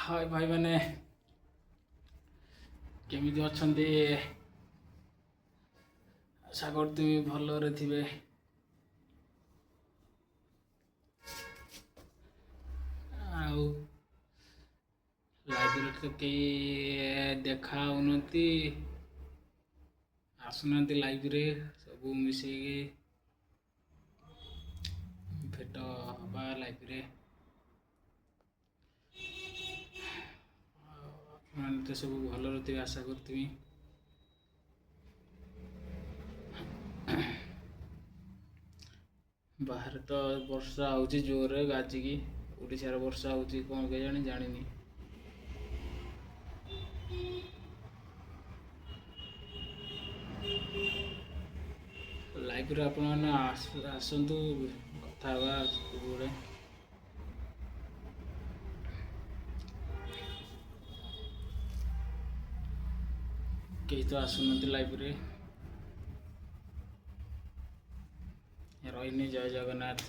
हाय भाई मैंने केमिति अछंती आशा करती भलरे थिबे। आउ लाइब्रेरी तो कई देखा उन्नति आसुना लाइब्रेरी सब मिसे भेट हवा लाइब्रेरी तो सब भलरे थे आशा करती। बाहर तो वर्षा होची जोर गाजिकी ओडिशार वर्षा होची कौन के जानी जानिनी। लाइब्रेरी आपण मैंने आसतु कथा हवा गुड़े कहीं तो आसुना लाइब्रेरी रही। जय जगन्नाथ।